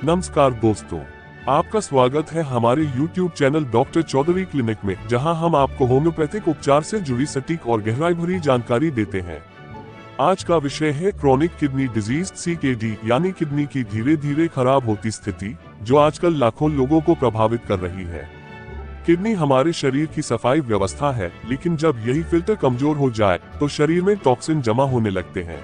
नमस्कार दोस्तों, आपका स्वागत है हमारे YouTube channel doctor Chaudhary clinic में, जहां हम आपको होम्योपैथिक उपचार से जुड़ी सटीक और गहराई भरी जानकारी देते हैं। आज का विषय है क्रॉनिक किडनी डिजीज CKD यानी किडनी की धीरे धीरे खराब होती स्थिति, जो आजकल लाखों लोगों को प्रभावित कर रही है। किडनी हमारे शरीर की सफाई व्यवस्था है, लेकिन जब यही फिल्टर कमजोर हो जाए तो शरीर में टॉक्सिन जमा होने लगते हैं।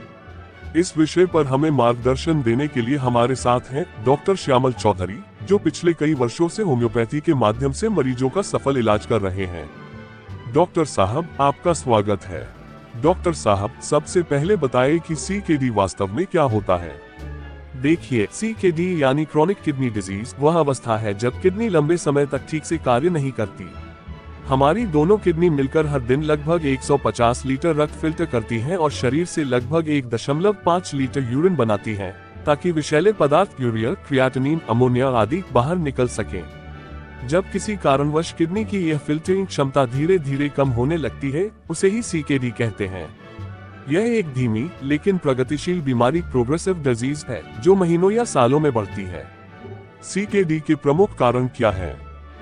इस विषय पर हमें मार्गदर्शन देने के लिए हमारे साथ हैं डॉक्टर श्यामल चौधरी, जो पिछले कई वर्षों से होम्योपैथी के माध्यम से मरीजों का सफल इलाज कर रहे हैं। डॉक्टर साहब, आपका स्वागत है। डॉक्टर साहब, सबसे पहले बताएं कि CKD वास्तव में क्या होता है। देखिए, CKD यानी क्रॉनिक किडनी डिजीज वह अवस्था है जब किडनी लंबे समय तक ठीक से कार्य नहीं करती। हमारी दोनों किडनी मिलकर हर दिन लगभग 150 लीटर रक्त फिल्टर करती हैं और शरीर से लगभग 1.5 लीटर यूरिन बनाती हैं, ताकि विषैले पदार्थ यूरिया, क्रिएटिनिन, अमोनिया आदि बाहर निकल सकें। जब किसी कारणवश किडनी की यह फिल्टरिंग क्षमता धीरे धीरे कम होने लगती है, उसे ही CKD कहते हैं। यह एक धीमी लेकिन प्रगतिशील बीमारी प्रोग्रेसिव डिजीज है, जो महीनों या सालों में बढ़ती है। CKD के प्रमुख कारण क्या है?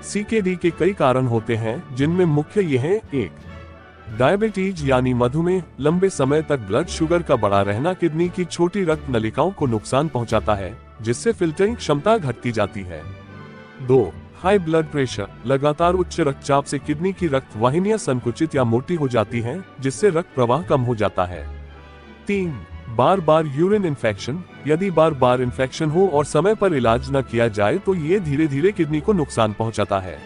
CKD के कई कारण होते हैं, जिनमें मुख्य ये हैं। 1. डायबिटीज यानी मधुमेह। लंबे समय तक ब्लड शुगर का बढ़ा रहना किडनी की छोटी रक्त नलिकाओं को नुकसान पहुंचाता है, जिससे फिल्टरिंग क्षमता घटती जाती है। 2. High blood pressure. लगातार उच्च रक्तचाप से किडनी की रक्त वाहिनियां संकुचित या मोटी हो जाती हैं, जिससे रक्त प्रवाह कम हो जाता है। 3. बार बार यूरिन इन्फेक्शन। यदि बार बार इन्फेक्शन हो और समय पर इलाज न किया जाए तो ये धीरे धीरे किडनी को नुकसान पहुंचाता है।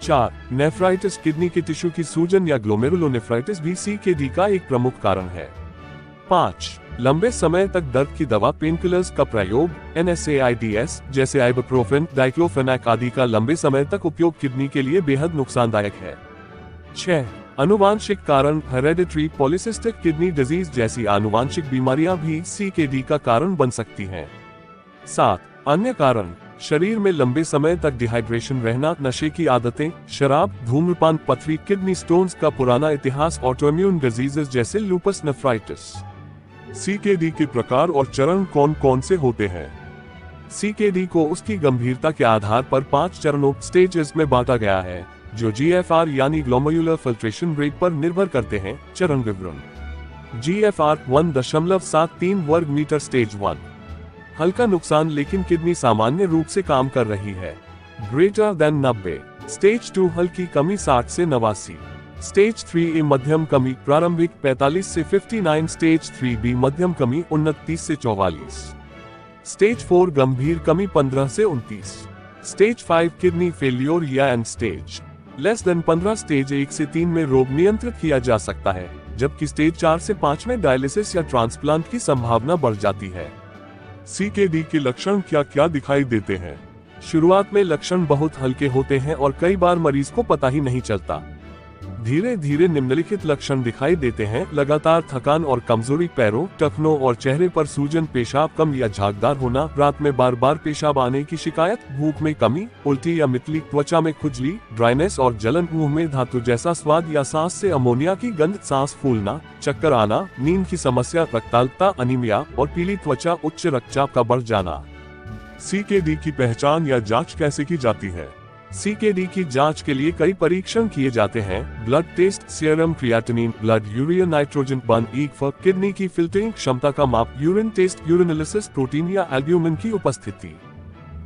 4. नेफ्राइटिस। किडनी के टिश्यू की सूजन या ग्लोमेरुलोनेफ्राइटिस भी CKD का एक प्रमुख कारण है। 5. लंबे समय तक दर्द की दवा पेनकिलर्स का प्रयोग, NSAIDs जैसे आइबुप्रोफेन, डाइक्लोफेनाक आदि का लंबे समय तक उपयोग किडनी के लिए बेहद नुकसानदायक है। 6. आनुवांशिक कारण। हेरेडिटरी पॉलीसिस्टिक किडनी डिजीज जैसी आनुवांशिक बीमारियां भी CKD का कारण बन सकती हैं। 7. अन्य कारण। शरीर में लंबे समय तक डिहाइड्रेशन रहना, नशे की आदतें, शराब, धूम्रपान, पथरी, किडनी स्टोन्स का पुराना इतिहास, ऑटोइम्यून डिजीजेस जैसे लूपस नेफ्राइटिस। CKD के प्रकार और चरण कौन कौन से होते हैं? CKD को उसकी गंभीरता के आधार पर 5 चरणों स्टेजेस में बांटा गया है, जो GFR यानी ग्लोमेरुलर फिल्ट्रेशन रेट पर निर्भर करते हैं। चरण विवरण। GFR 1.73 वर्ग मीटर स्टेज 1। हल्का नुकसान लेकिन किडनी सामान्य रूप से काम कर रही है। Greater than 90। स्टेज 2 हल्की कमी 60 से 89। स्टेज 3A मध्यम कमी प्रारंभिक 45 से 59। स्टेज 3B मध्यम कमी 29 से 44। स्टेज 4 गंभीर कमी 15 से 29। स्टेज 5 किडनी फेल्योर या and stage less than 15। Stage 1 से 3 में रोग नियंत्रित किया जा सकता है, जबकि स्टेज 4 से 5 में डायलिसिस या ट्रांसप्लांट की संभावना बढ़ जाती है। CKD के लक्षण क्या क्या दिखाई देते हैं? शुरुआत में लक्षण बहुत हल्के होते हैं और कई बार मरीज को पता ही नहीं चलता। धीरे धीरे निम्नलिखित लक्षण दिखाई देते हैं: लगातार थकान और कमजोरी, पैरों, टखनों और चेहरे पर सूजन, पेशाब कम या झागदार होना, रात में बार बार पेशाब आने की शिकायत, भूख में कमी, उल्टी या मितली, त्वचा में खुजली, ड्राइनेस और जलन, मुंह में धातु जैसा स्वाद या सांस से अमोनिया की गंध, सांस फूलना, चक्कर आना, नींद की समस्या, रक्ताल्पता, अनीमिया और पीली त्वचा, उच्च रक्तचाप का बढ़ जाना। CKD की पहचान या जांच कैसे की जाती है? CKD की जांच के लिए कई परीक्षण किए जाते हैं। Blood test, serum creatinine, blood urea nitrogen EGFR, kidney की फिल्टरिंग क्षमता का माप, यूरिन टेस्ट, यूरिनलिसिस, प्रोटीन या एल्ब्यूमिन की उपस्थिति,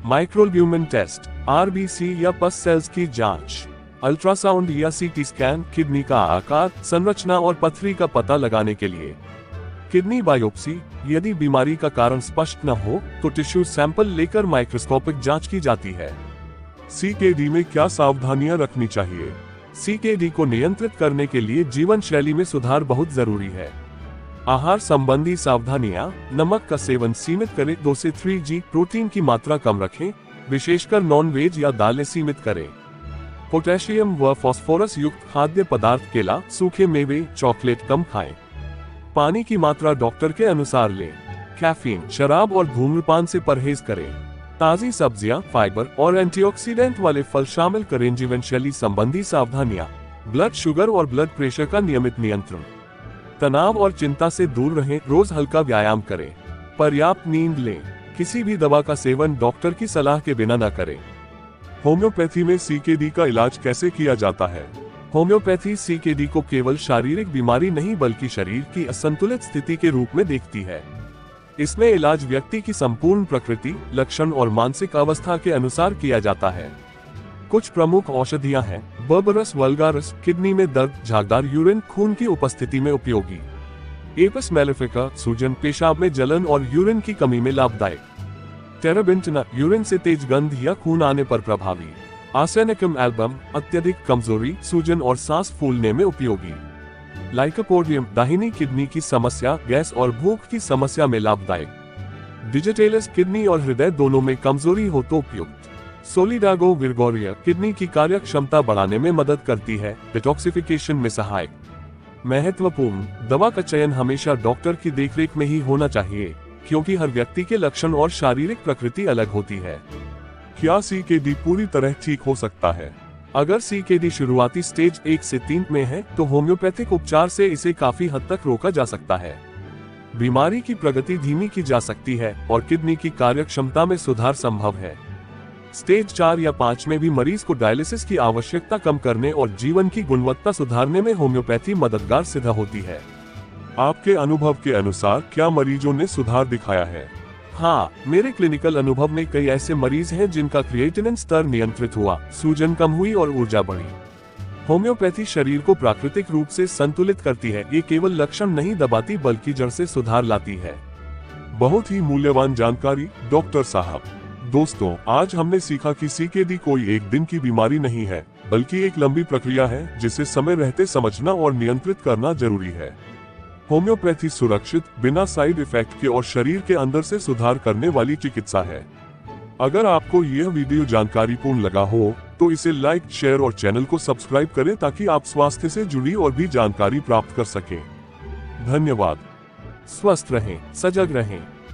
माइक्रोएल्ब्यूमिन टेस्ट, RBC या पस सेल्स की जांच, अल्ट्रासाउंड या CT स्कैन, किडनी का आकार, संरचना और पथरी का पता लगाने के लिए, किडनी बायोप्सी। यदि बीमारी का कारण स्पष्ट न हो तो टिश्यू सैंपल लेकर माइक्रोस्कोपिक जांच की जाती है। CKD में क्या सावधानियां रखनी चाहिए? CKD को नियंत्रित करने के लिए जीवन शैली में सुधार बहुत जरूरी है। आहार संबंधी सावधानियां: नमक का सेवन सीमित करें, 2 से 3 g, प्रोटीन की मात्रा कम रखें, विशेषकर नॉन वेज या दालें सीमित करें। पोटेशियम व फास्फोरस युक्त खाद्य पदार्थ, केला, सूखे मेवे, चॉकलेट कम खाएं। पानी की मात्रा डॉक्टर के अनुसार लें। कैफीन, शराब और धूम्रपान से परहेज करें। ताजी सब्जियां, फाइबर और एंटीऑक्सीडेंट वाले फल शामिल करें। जीवन शैली संबंधी सावधानियां: ब्लड शुगर और ब्लड प्रेशर का नियमित नियंत्रण, तनाव और चिंता से दूर रहें, रोज हल्का व्यायाम करें, पर्याप्त नींद लें, किसी भी दवा का सेवन डॉक्टर की सलाह के बिना न करें। होम्योपैथी में सीकेडी का इलाज कैसे किया जाता है? होम्योपैथी सीकेडी को केवल शारीरिक बीमारी नहीं बल्कि शरीर की असंतुलित स्थिति के रूप में देखती है। इसमें इलाज व्यक्ति की संपूर्ण प्रकृति, लक्षण और मानसिक अवस्था के अनुसार किया जाता है। कुछ प्रमुख औषधियां हैं: बर्बरस वल्गारस किडनी में दर्द, झागदार यूरिन, खून की उपस्थिति में उपयोगी। एपिस मेलिफिका सूजन, पेशाब में जलन और यूरिन की कमी में लाभदायक। टेराबिंटना यूरिन से तेज गंध या खून आने पर प्रभावी। आर्सेनिकम एल्बम अत्यधिक कमजोरी, सूजन और सांस फूलने में उपयोगी। लाइकोपोडियम दाहिनी किडनी की समस्या, गैस और भूख की समस्या में लाभदायक। डिजिटेलस किडनी और हृदय दोनों में कमजोरी हो तो उपयुक्त। सोलिडागो विर्गोरिया किडनी की कार्यक्षमता बढ़ाने में मदद करती है, डिटॉक्सिफिकेशन में सहायक। महत्वपूर्ण: दवा का चयन हमेशा डॉक्टर की देखरेख में ही होना चाहिए, क्योंकि हर व्यक्ति के लक्षण और शारीरिक प्रकृति अलग होती है। क्या सीकेडी पूरी तरह ठीक हो सकता है? अगर सीकेडी शुरुआती स्टेज 1 से 3 में है तो होम्योपैथिक उपचार से इसे काफी हद तक रोका जा सकता है। बीमारी की प्रगति धीमी की जा सकती है और किडनी की कार्यक्षमता में सुधार संभव है। स्टेज 4 या 5 में भी मरीज को डायलिसिस की आवश्यकता कम करने और जीवन की गुणवत्ता सुधारने में होम्योपैथी मददगार सिद्ध होती है। आपके अनुभव के अनुसार क्या मरीजों ने सुधार दिखाया है? हाँ, मेरे क्लिनिकल अनुभव में कई ऐसे मरीज हैं जिनका क्रिएटिनिन स्तर नियंत्रित हुआ, सूजन कम हुई और ऊर्जा बढ़ी। होम्योपैथी शरीर को प्राकृतिक रूप से संतुलित करती है। ये केवल लक्षण नहीं दबाती बल्कि जड़ से सुधार लाती है। बहुत ही मूल्यवान जानकारी डॉक्टर साहब। दोस्तों, आज हमने सीखा कि सीकेडी कोई एक दिन की बीमारी नहीं है, बल्कि एक लंबी प्रक्रिया है जिसे समय रहते समझना और नियंत्रित करना जरूरी है। होम्योपैथी सुरक्षित, बिना साइड इफेक्ट के और शरीर के अंदर से सुधार करने वाली चिकित्सा है। अगर आपको यह वीडियो जानकारीपूर्ण लगा हो तो इसे लाइक, शेयर और चैनल को सब्सक्राइब करें ताकि आप स्वास्थ्य से जुड़ी और भी जानकारी प्राप्त कर सकें। धन्यवाद। स्वस्थ रहें, सजग रहें।